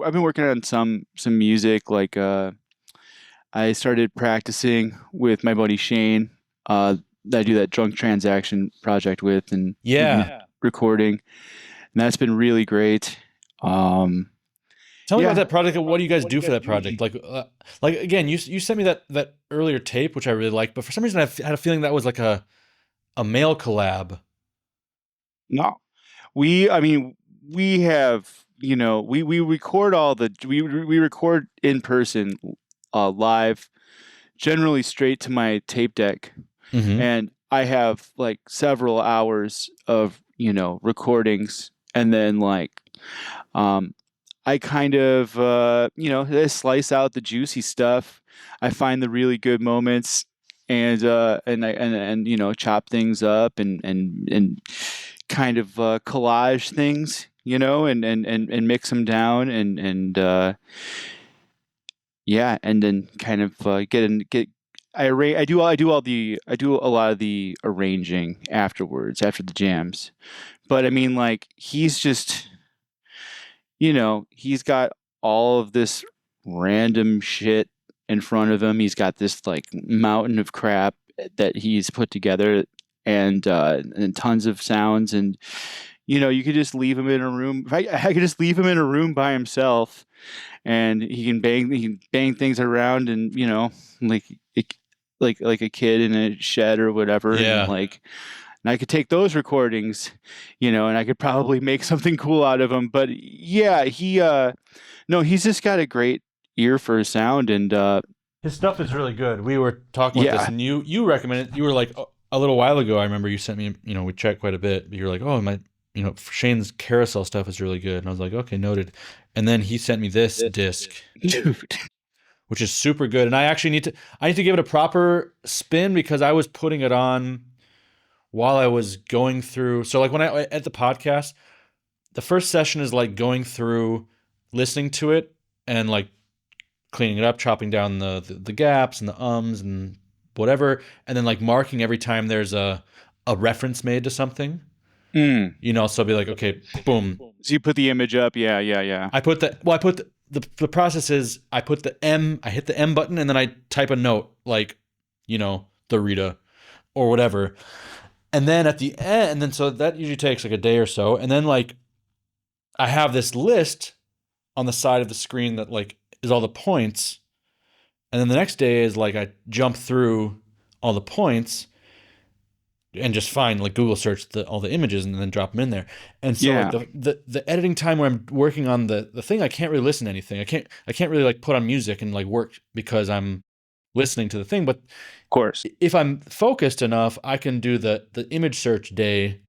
I've been working on some music. Like I started practicing with my buddy Shane. That I do that drunk transaction project with, and we've been Yeah. recording, and that's been really great. Um, Tell me about yeah, that project. What do you guys do for that project? Like again, you sent me that earlier tape, which I really liked, but for some reason had a feeling that was like a male collab. no, I mean, we have, we record we record in person, live, generally straight to my tape deck. Mm-hmm. And I have like several hours of, recordings. And then like, um, I kind of, I slice out the juicy stuff. I find the really good moments, and chop things up, and kind of collage things, and mix them down, and yeah, and then kind of get I do a lot of the arranging afterwards, after the jams. But I mean, like, he's just, he's got all of this random shit in front of him. He's got this like mountain of crap that he's put together, and tons of sounds. And you could just leave him in a room. I could just leave him in a room by himself, and he can bang things around, and like it, like a kid in a shed or whatever. And Yeah. like, and I could take those recordings, and I could probably make something cool out of them. But yeah, no, he's just got a great ear for sound. And His stuff is really good. We were talking about this, yeah, and you recommended. You were like a little while ago. I remember you sent me. We checked quite a bit. But you're like, oh my, Shane's carousel stuff is really good, and I was like, okay, noted. And then he sent me this disc, dude. which is super good. And I need to give it a proper spin because I was putting it on while I was going through. So like when I at the podcast, the first session is like going through, listening to it, and like cleaning it up, chopping down the gaps and the ums and whatever, and then like marking every time there's a reference made to something. Mm. So I'll be like, okay, boom. So you put the image up, yeah, yeah, yeah. I put the process is I hit the M button and then I type a note like, the Rita or whatever. And then at the end, and then so that usually takes like a day or so. And then like I have this list on the side of the screen that like is all the points. And then the next day is like I jump through all the points and just find like Google search all the images and then drop them in there. And so like Yeah. the editing time where I'm working on the thing, I can't really listen to anything. I can't really like put on music and like work because I'm listening to the thing. But Of course. if I'm focused enough, I can do the image search day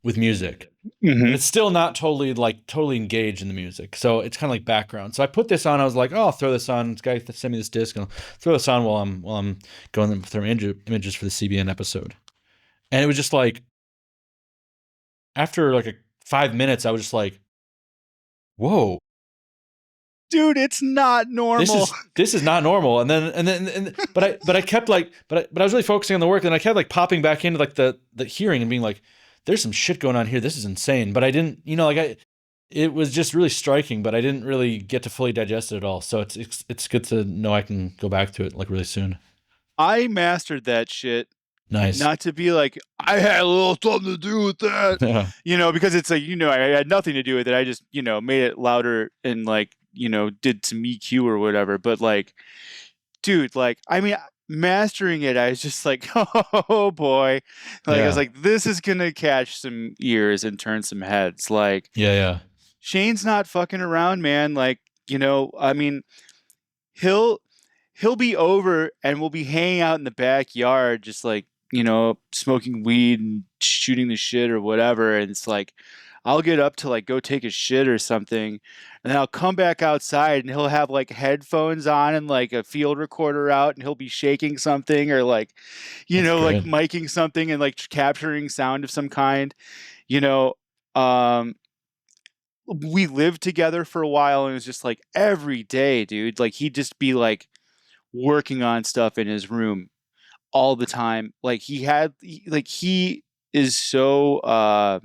with music. And Hmm. it's still not totally engaged in the music. So it's kind of like background. So I put this on. I was like, oh, I'll throw this on. This guy sent me this disc, and I'll throw this on while I'm going through images for the CBN episode. And it was just like after like 5 minutes, I was just like, whoa, Dude, it's not this normal. is this is not normal. But I kept like but I was really focusing on the work, and I kept like popping back into like the hearing and being like, there's some shit going on here. This is insane. But I didn't, it was just really striking, but I didn't really get to fully digest it at all. So it's good to know I can go back to it like really soon. I mastered that shit. Nice. Not to be like, I had a little something to do with that, Yeah. because it's like, I had nothing to do with it. I just, made it louder, and like, did some EQ or whatever. But like, dude, like, I mean, mastering it, I was just like, oh boy. Like, I was Yeah. like, this is gonna catch some ears and turn some heads. Like, Yeah. Yeah. Shane's not fucking around, man. Like, I mean, he'll he'll be over, and we'll be hanging out in the backyard, just like, smoking weed and shooting the shit or whatever. And it's like, I'll get up to like go take a shit or something, and then I'll come back outside, and he'll have like headphones on and like a field recorder out, and he'll be shaking something, or like, That's like great. miking something, and like capturing sound of some kind. You know, um, we lived together for a while, and it was just like every day, dude. Like, he'd just be like working on stuff in his room all the time. Like, he is so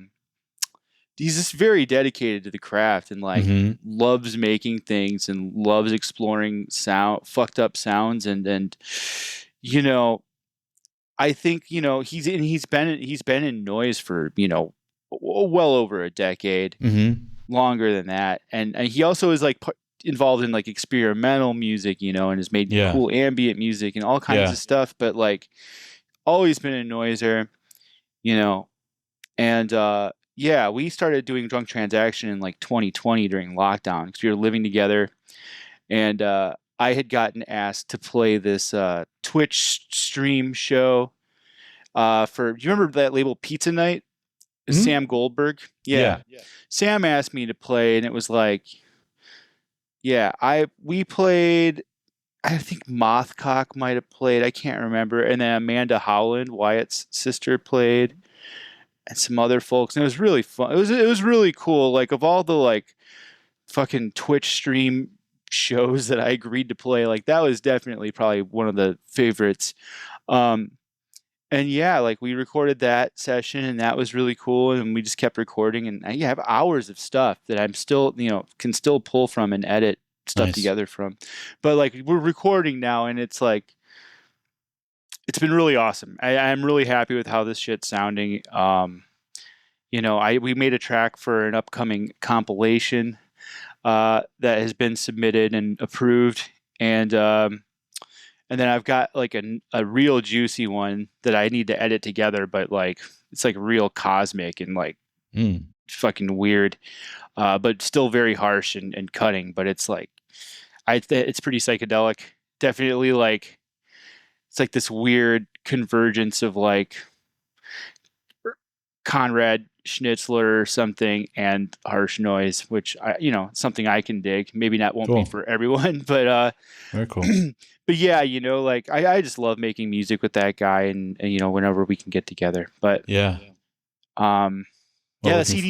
he's just very dedicated to the craft and like Mm-hmm. loves making things and loves exploring sound fucked up sounds and you know I think he's been in noise for well over a decade, Mm-hmm. longer than that, and he also is like involved in like experimental music, and has made Yeah. cool ambient music and all kinds Yeah. of stuff, but like always been a noiser, you know, and yeah, we started doing Drunk Transaction in like 2020 during lockdown because we were living together, and I had gotten asked to play this Twitch stream show for. Do you remember that label Pizza Night? Mm-hmm. Sam Goldberg. Yeah. Yeah. Sam asked me to play, and it was like, yeah, we played. I think Mothcock might have played. I can't remember. And then Amanda Howland, Wyatt's sister, played, and some other folks. And it was really fun. It was really cool. Like of all the like fucking Twitch stream shows that I agreed to play, like that was definitely probably one of the favorites. Um, and yeah, like we recorded that session and that was really cool. And we just kept recording and I have hours of stuff that I'm still, can still pull from and edit stuff Nice. together from. But like we're recording now and it's like, it's been really awesome. I'm really happy with how this shit's sounding. We made a track for an upcoming compilation that has been submitted and approved. And then I've got like a real juicy one that I need to edit together, but like it's like real cosmic and like Mm. fucking weird, but still very harsh and cutting. But it's like it's pretty psychedelic. Definitely like it's like this weird convergence of like Conrad Schnitzler or something and harsh noise, which something I can dig. Maybe not won't be Cool. for everyone, but Very cool. but yeah, like I just love making music with that guy and whenever we can get together. But Yeah. um Well, yeah, the looking.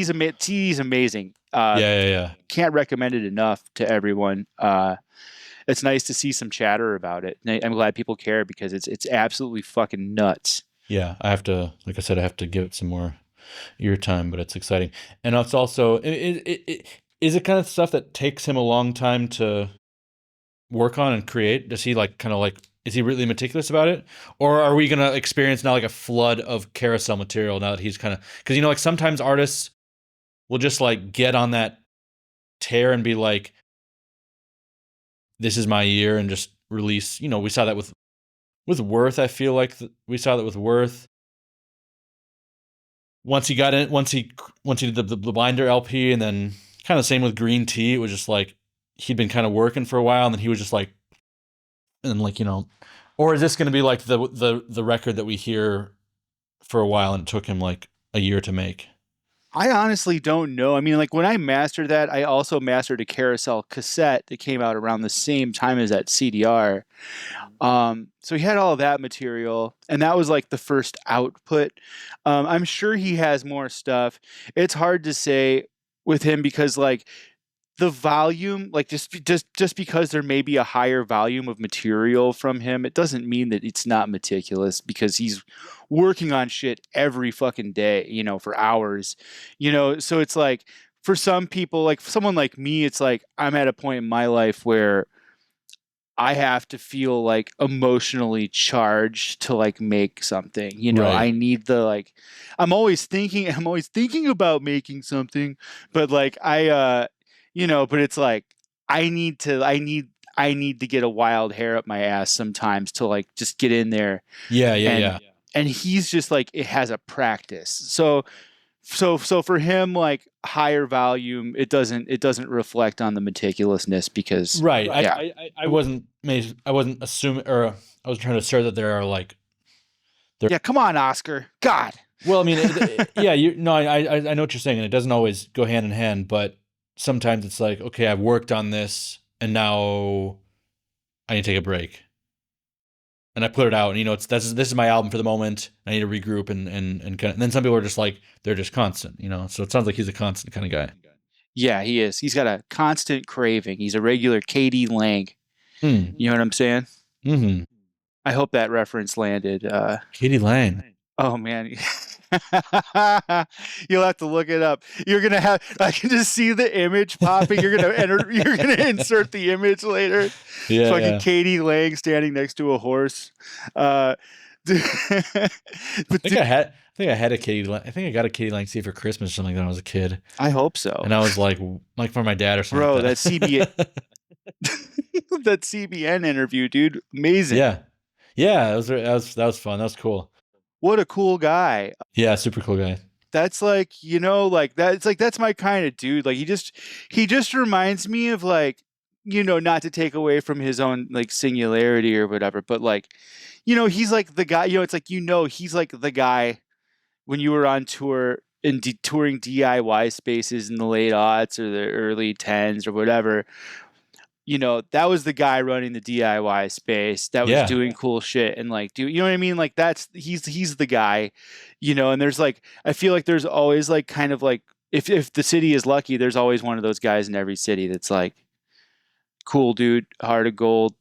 CD's amazing. Yeah. Yeah. Yeah. Can't recommend it enough to everyone. It's nice to see some chatter about it. And I'm glad people care because it's absolutely fucking nuts. Yeah. I have to, like I said, I have to give it some more ear time, but it's exciting. And it's also, is it kind of stuff that takes him a long time to work on and create? Does he like kind of like, is he really meticulous about it? Or are we going to experience now like a flood of carousel material now that he's kind of, because, like sometimes artists will just like get on that tear and be like, this is my year and just release, we saw that with Worth. I feel like we saw that with Worth. Once he got in, once he did the Blinder LP, and then kind of same with Green Tea. It was just like he'd been kind of working for a while, and then he was just like, and then like or is this going to be like the record that we hear for a while and it took him like a year to make? I honestly don't know. I mean, like when I mastered that, I also mastered a carousel cassette that came out around the same time as that CDR. So he had all of that material, and that was like the first output. I'm sure he has more stuff. It's hard to say with him because like the volume, like just because there may be a higher volume of material from him, it doesn't mean that it's not meticulous because he's working on shit every fucking day, for hours, so it's like for some people, like someone like me, it's like I'm at a point in my life where I have to feel like emotionally charged to like make something. Right. I need the like I'm always thinking about making something, but like but it's like I need to get a wild hair up my ass sometimes to like just get in there Yeah. Yeah. and Yeah. and he's just like it has a practice. So for him, like higher volume, it doesn't reflect on the meticulousness because Right. yeah. I wasn't assuming, or I was trying to assert that there are like, Yeah, come on, Oscar. God. well, I mean, yeah, I know what you're saying, and it doesn't always go hand in hand, but sometimes it's like, okay, I've worked on this, and now I need to take a break, and I put it out, and this is my album for the moment. I need to regroup and then some people are just like they're just constant, So it sounds like he's a constant kind of guy. Yeah, he is. He's got a constant craving. He's a regular KD Lang. Hmm. You know what I'm saying? Mm-hmm. I hope that reference landed. Katie Lang. Oh man. You'll have to look it up. You're gonna have. I can just see the image popping. You're gonna enter. You're gonna insert the image later. Yeah, Fucking yeah. Katie Lang standing next to a horse. Dude, but dude, I had a Katie. I think I got a Katie Lang for Christmas or something when I was a kid, I hope so, and I was like for my dad or something bro. like That CB that. that CBN interview, dude, amazing. Yeah, yeah. That was fun. That was cool. What a cool guy. Yeah, super cool guy. That's like, like that. It's like that's my kind of dude. Like he just reminds me of like, not to take away from his own like singularity or whatever, but like, he's like the guy. It's like he's like the guy when you were on tour and touring DIY spaces in the late aughts or the early tens or whatever. That was the guy running the DIY space that was Yeah, doing cool shit and like you know what I mean? Like he's the guy, and there's like I feel like there's always like kind of like if the city is lucky, there's always one of those guys in every city that's like cool dude, heart of gold,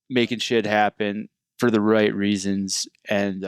making shit happen for the right reasons and